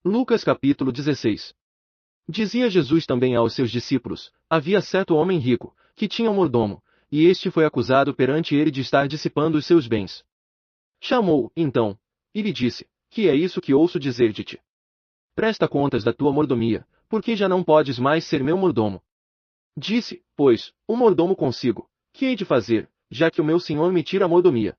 Lucas capítulo 16. Dizia Jesus também aos seus discípulos: havia certo homem rico, que tinha um mordomo, e este foi acusado perante ele de estar dissipando os seus bens. Chamou-o, então, e lhe disse: que é isso que ouço dizer de ti? Presta contas da tua mordomia, porque já não podes mais ser meu mordomo. Disse, pois, o mordomo consigo: que hei de fazer, já que o meu senhor me tira a mordomia?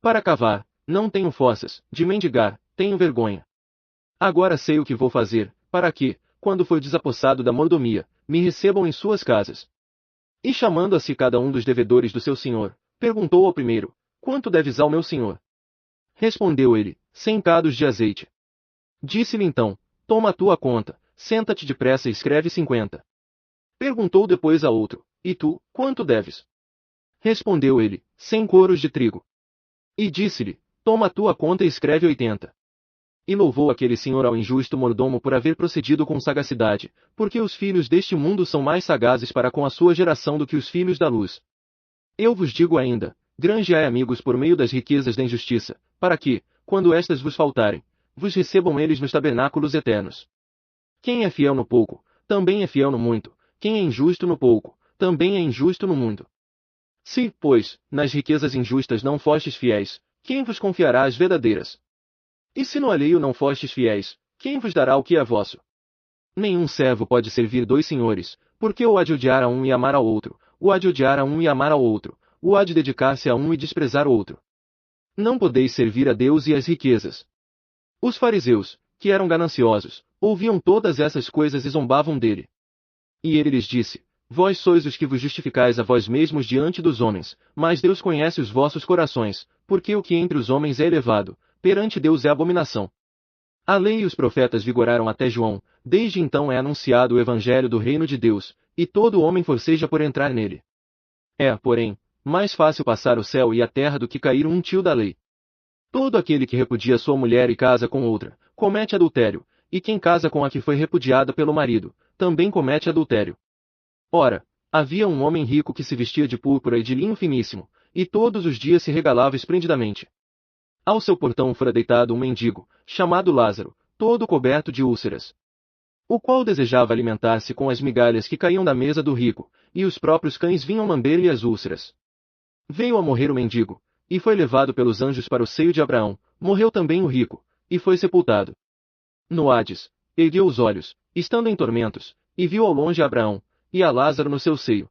Para cavar, não tenho fossas; de mendigar, tenho vergonha. Agora sei o que vou fazer, para que, quando for desapossado da mordomia, me recebam em suas casas. E chamando a si cada um dos devedores do seu senhor, perguntou ao primeiro: quanto deves ao meu senhor? Respondeu ele: 100 cados de azeite. Disse-lhe então: toma a tua conta, senta-te depressa e escreve 50. Perguntou depois a outro: e tu, quanto deves? Respondeu ele: 100 coros de trigo. E disse-lhe: toma a tua conta e escreve 80. E louvou aquele senhor ao injusto mordomo por haver procedido com sagacidade, porque os filhos deste mundo são mais sagazes para com a sua geração do que os filhos da luz. Eu vos digo ainda: granjeai amigos por meio das riquezas da injustiça, para que, quando estas vos faltarem, vos recebam eles nos tabernáculos eternos. Quem é fiel no pouco, também é fiel no muito; quem é injusto no pouco, também é injusto no muito. Se, pois, nas riquezas injustas não fostes fiéis, quem vos confiará as verdadeiras? E se no alheio não fostes fiéis, quem vos dará o que é vosso? Nenhum servo pode servir dois senhores, porque ou há de odiar a um e amar ao outro, ou há de odiar a um e amar ao outro, ou há de dedicar-se a um e desprezar o outro. Não podeis servir a Deus e às riquezas. Os fariseus, que eram gananciosos, ouviam todas essas coisas e zombavam dele. E ele lhes disse: vós sois os que vos justificais a vós mesmos diante dos homens, mas Deus conhece os vossos corações, porque o que entre os homens é elevado, perante Deus é abominação. A lei e os profetas vigoraram até João; desde então é anunciado o evangelho do reino de Deus, e todo homem forceja por entrar nele. É, porém, mais fácil passar o céu e a terra do que cair um tio da lei. Todo aquele que repudia sua mulher e casa com outra, comete adultério, e quem casa com a que foi repudiada pelo marido, também comete adultério. Ora, havia um homem rico que se vestia de púrpura e de linho finíssimo, e todos os dias se regalava esplendidamente. Ao seu portão fora deitado um mendigo, chamado Lázaro, todo coberto de úlceras, o qual desejava alimentar-se com as migalhas que caíam da mesa do rico, e os próprios cães vinham lamber-lhe as úlceras. Veio a morrer o mendigo, e foi levado pelos anjos para o seio de Abraão; morreu também o rico, e foi sepultado. No Hades, ergueu os olhos, estando em tormentos, e viu ao longe Abraão, e a Lázaro no seu seio.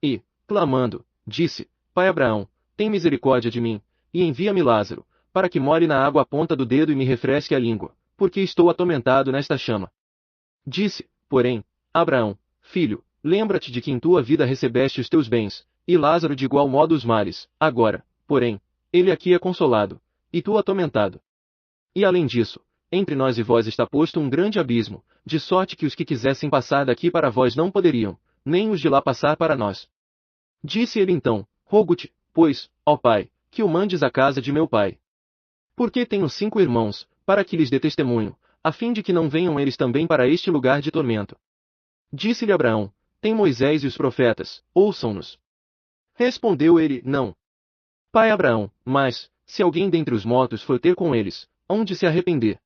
E, clamando, disse: Pai Abraão, tem misericórdia de mim, e envia-me Lázaro, para que molhe na água a ponta do dedo e me refresque a língua, porque estou atormentado nesta chama. Disse, porém, Abraão: filho, lembra-te de que em tua vida recebeste os teus bens, e Lázaro de igual modo os males; agora, porém, ele aqui é consolado, e tu atormentado. E além disso, entre nós e vós está posto um grande abismo, de sorte que os que quisessem passar daqui para vós não poderiam, nem os de lá passar para nós. Disse ele então: rogo-te, pois, ó Pai, que o mandes à casa de meu pai. Porque tenho 5 irmãos, para que lhes dê testemunho, a fim de que não venham eles também para este lugar de tormento. Disse-lhe Abraão: tem Moisés e os profetas, ouçam-nos. Respondeu ele: não. Pai Abraão: mas, se alguém dentre os mortos for ter com eles, hão de se arrepender.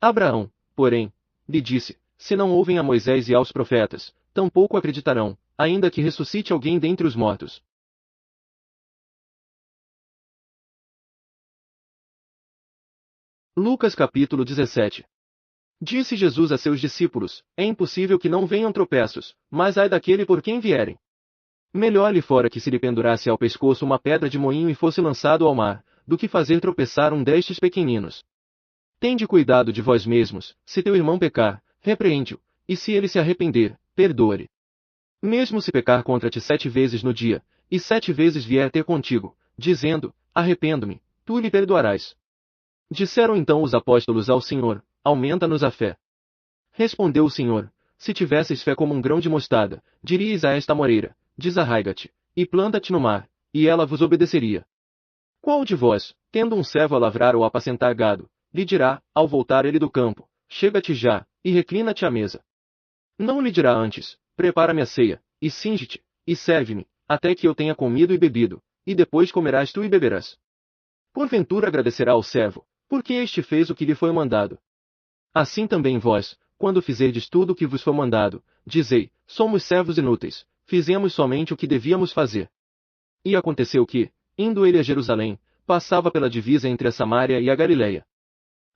Abraão, porém, lhe disse: se não ouvem a Moisés e aos profetas, tampouco acreditarão, ainda que ressuscite alguém dentre os mortos. Lucas capítulo 17. Disse Jesus a seus discípulos: é impossível que não venham tropeços, mas ai daquele por quem vierem. Melhor lhe fora que se lhe pendurasse ao pescoço uma pedra de moinho e fosse lançado ao mar, do que fazer tropeçar um destes pequeninos. Tende cuidado de vós mesmos: se teu irmão pecar, repreende-o, e se ele se arrepender, perdoa-lhe. Mesmo se pecar contra ti 7 vezes no dia, e 7 vezes vier ter contigo, dizendo: arrependo-me, tu lhe perdoarás. Disseram então os apóstolos ao Senhor: aumenta-nos a fé. Respondeu o Senhor: se tivesseis fé como um grão de mostarda, diríeis a esta moreira: desarraiga-te, e planta-te no mar, e ela vos obedeceria. Qual de vós, tendo um servo a lavrar ou a apacentar gado, lhe dirá, ao voltar ele do campo: chega-te já, e reclina-te à mesa? Não lhe dirá antes: prepara-me a ceia, e cinge-te, e serve-me, até que eu tenha comido e bebido, e depois comerás tu e beberás. Porventura agradecerá ao servo, porque este fez o que lhe foi mandado. Assim também vós, quando fizerdes tudo o que vos for mandado, dizei, somos servos inúteis, fizemos somente o que devíamos fazer. E aconteceu que, indo ele a Jerusalém, passava pela divisa entre a Samária e a Galileia.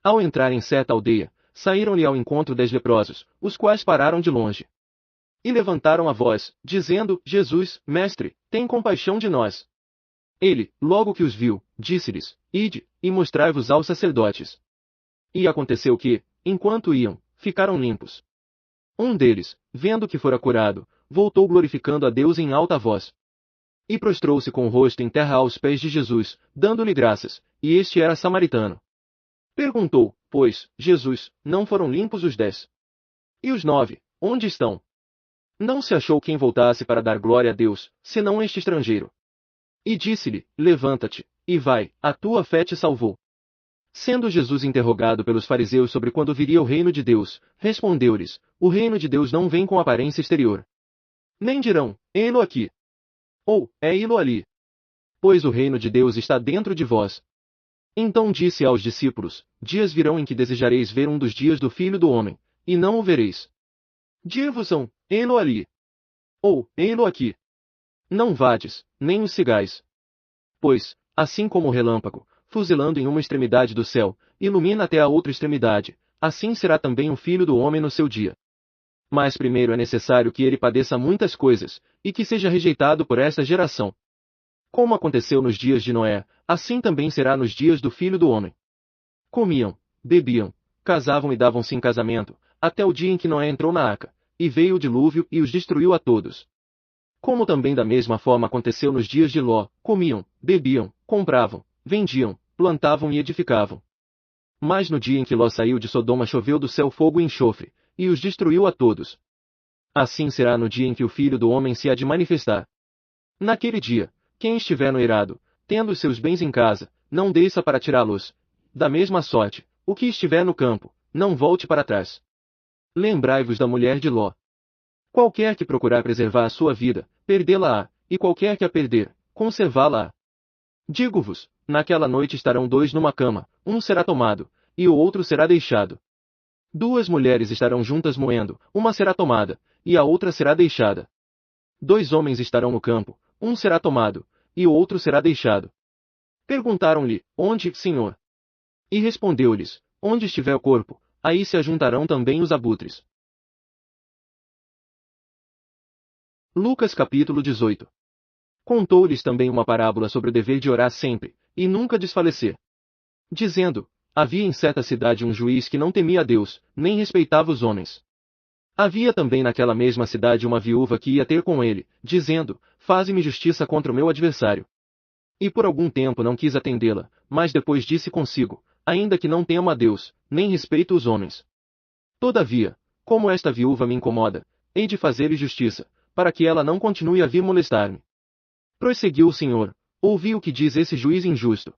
Ao entrar em certa aldeia, saíram-lhe ao encontro 10 leprosos, os quais pararam de longe. E levantaram a voz, dizendo, Jesus, Mestre, tem compaixão de nós. Ele, logo que os viu, disse-lhes, Ide, e mostrai-vos aos sacerdotes. E aconteceu que, enquanto iam, ficaram limpos. Um deles, vendo que fora curado, voltou glorificando a Deus em alta voz. E prostrou-se com o rosto em terra aos pés de Jesus, dando-lhe graças, e este era samaritano. Perguntou, pois, Jesus, não foram limpos os 10? E os 9, onde estão? Não se achou quem voltasse para dar glória a Deus, senão este estrangeiro. E disse-lhe, levanta-te, e vai, a tua fé te salvou. Sendo Jesus interrogado pelos fariseus sobre quando viria o reino de Deus, respondeu-lhes, o reino de Deus não vem com aparência exterior. Nem dirão, ei-lo aqui. Ou, é-lo ali. Pois o reino de Deus está dentro de vós. Então disse aos discípulos, dias virão em que desejareis ver um dos dias do Filho do Homem, e não o vereis. Dir-vos-ão, ei-lo ali. Ou, ei-lo aqui. Não vades, nem os sigais. Pois, assim como o relâmpago, fuzilando em uma extremidade do céu, ilumina até a outra extremidade, assim será também o Filho do Homem no seu dia. Mas primeiro é necessário que ele padeça muitas coisas, e que seja rejeitado por esta geração. Como aconteceu nos dias de Noé, assim também será nos dias do Filho do Homem. Comiam, bebiam, casavam e davam-se em casamento, até o dia em que Noé entrou na arca, e veio o dilúvio e os destruiu a todos. Como também da mesma forma aconteceu nos dias de Ló, comiam, bebiam, compravam, vendiam, plantavam e edificavam. Mas no dia em que Ló saiu de Sodoma choveu do céu fogo e enxofre, e os destruiu a todos. Assim será no dia em que o Filho do Homem se há de manifestar. Naquele dia, quem estiver no eirado, tendo os seus bens em casa, não desça para tirá-los. Da mesma sorte, o que estiver no campo, não volte para trás. Lembrai-vos da mulher de Ló. Qualquer que procurar preservar a sua vida, perdê-la-á, e qualquer que a perder, conservá-la-á. Digo-vos, naquela noite estarão 2 numa cama, um será tomado, e o outro será deixado. 2 mulheres estarão juntas moendo, uma será tomada, e a outra será deixada. 2 homens estarão no campo, um será tomado, e o outro será deixado. Perguntaram-lhe, onde, Senhor? E respondeu-lhes, onde estiver o corpo, aí se ajuntarão também os abutres. Lucas capítulo 18. Contou-lhes também uma parábola sobre o dever de orar sempre, e nunca desfalecer. Dizendo, havia em certa cidade um juiz que não temia a Deus, nem respeitava os homens. Havia também naquela mesma cidade uma viúva que ia ter com ele, dizendo, faze-me justiça contra o meu adversário. E por algum tempo não quis atendê-la, mas depois disse consigo, ainda que não temo a Deus, nem respeito os homens. Todavia, como esta viúva me incomoda, hei de fazer-lhe justiça, para que ela não continue a vir molestar-me. Prosseguiu o Senhor, ouvi o que diz esse juiz injusto.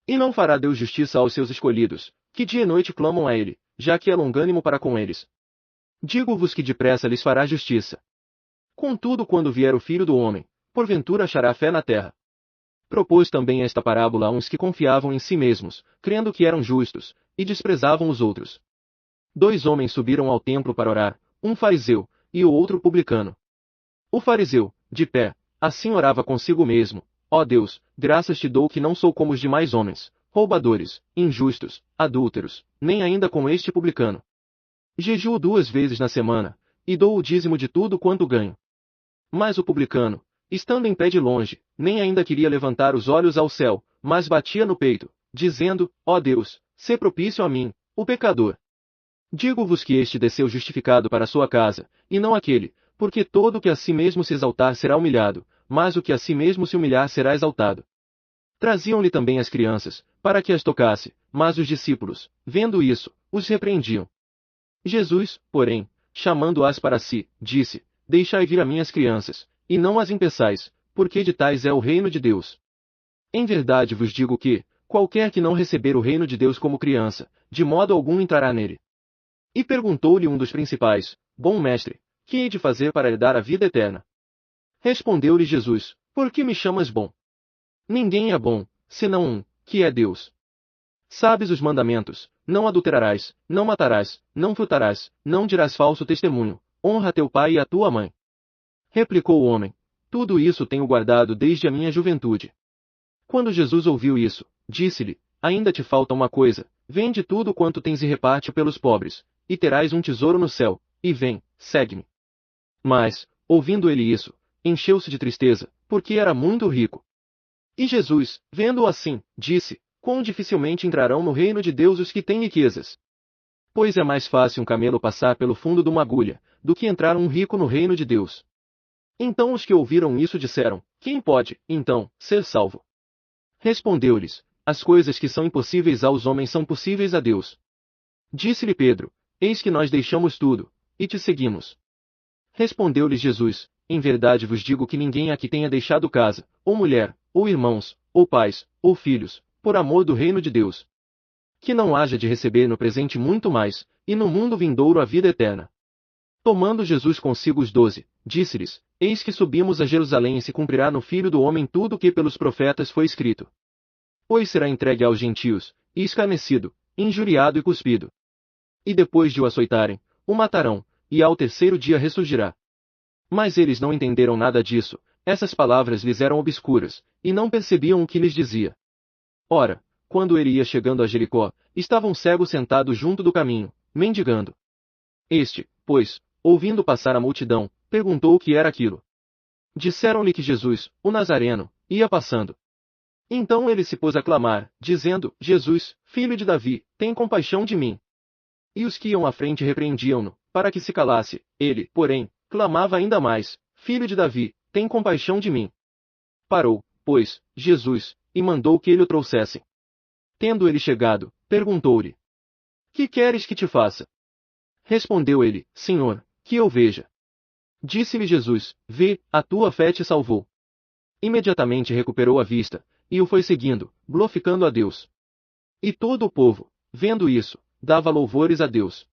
E não fará Deus justiça aos seus escolhidos, que dia e noite clamam a ele, já que é longânimo para com eles. Digo-vos que depressa lhes fará justiça. Contudo, quando vier o Filho do Homem, porventura achará fé na terra. Propôs também esta parábola a uns que confiavam em si mesmos, crendo que eram justos, e desprezavam os outros. 2 homens subiram ao templo para orar, um fariseu, e o outro publicano. O fariseu, de pé, assim orava consigo mesmo, ó Deus, graças te dou que não sou como os demais homens, roubadores, injustos, adúlteros, nem ainda como este publicano. Jejuo 2 vezes na semana, e dou o dízimo de tudo quanto ganho. Mas o publicano, estando em pé de longe, nem ainda queria levantar os olhos ao céu, mas batia no peito, dizendo, ó Deus, sê propício a mim, o pecador. Digo-vos que este desceu justificado para sua casa, e não aquele, porque todo o que a si mesmo se exaltar será humilhado, mas o que a si mesmo se humilhar será exaltado. Traziam-lhe também as crianças, para que as tocasse, mas os discípulos, vendo isso, os repreendiam. Jesus, porém, chamando-as para si, disse, deixai vir a mim as crianças, e não as impeçais, porque de tais é o reino de Deus. Em verdade vos digo que, qualquer que não receber o reino de Deus como criança, de modo algum entrará nele. E perguntou-lhe um dos principais, bom mestre, que hei de fazer para herdar a vida eterna? Respondeu-lhe Jesus, por que me chamas bom? Ninguém é bom, senão um, que é Deus. Sabes os mandamentos, não adulterarás, não matarás, não furtarás, não dirás falso testemunho, honra teu pai e a tua mãe. Replicou o homem: tudo isso tenho guardado desde a minha juventude. Quando Jesus ouviu isso, disse-lhe: ainda te falta uma coisa, vende tudo quanto tens e reparte pelos pobres, e terás um tesouro no céu, e vem, segue-me. Mas, ouvindo ele isso, encheu-se de tristeza, porque era muito rico. E Jesus, vendo-o assim, disse: quão dificilmente entrarão no reino de Deus os que têm riquezas. Pois é mais fácil um camelo passar pelo fundo de uma agulha, do que entrar um rico no reino de Deus. Então os que ouviram isso disseram: quem pode, então, ser salvo? Respondeu-lhes: as coisas que são impossíveis aos homens são possíveis a Deus. Disse-lhe Pedro: eis que nós deixamos tudo, e te seguimos. Respondeu-lhes Jesus: em verdade vos digo que ninguém aqui tenha deixado casa, ou mulher, ou irmãos, ou pais, ou filhos, por amor do reino de Deus, que não haja de receber no presente muito mais, e no mundo vindouro a vida eterna. Tomando Jesus consigo os 12, disse-lhes: eis que subimos a Jerusalém e se cumprirá no Filho do Homem tudo o que pelos profetas foi escrito. Pois será entregue aos gentios, e escarnecido, injuriado e cuspido. E depois de o açoitarem, o matarão, e ao terceiro dia ressurgirá. Mas eles não entenderam nada disso, essas palavras lhes eram obscuras, e não percebiam o que lhes dizia. Ora, quando ele ia chegando a Jericó, estava um cego sentado junto do caminho, mendigando. Este, pois, ouvindo passar a multidão, perguntou o que era aquilo. Disseram-lhe que Jesus, o Nazareno, ia passando. Então ele se pôs a clamar, dizendo: Jesus, filho de Davi, tem compaixão de mim. E os que iam à frente repreendiam-no, para que se calasse. Ele, porém, clamava ainda mais: Filho de Davi, tem compaixão de mim. Parou, pois, Jesus, e mandou que ele o trouxessem. Tendo ele chegado, perguntou-lhe: que queres que te faça? Respondeu ele: Senhor, que eu veja. Disse-lhe Jesus: vê, a tua fé te salvou. Imediatamente recuperou a vista, e o foi seguindo, glorificando a Deus. E todo o povo, vendo isso, dava louvores a Deus.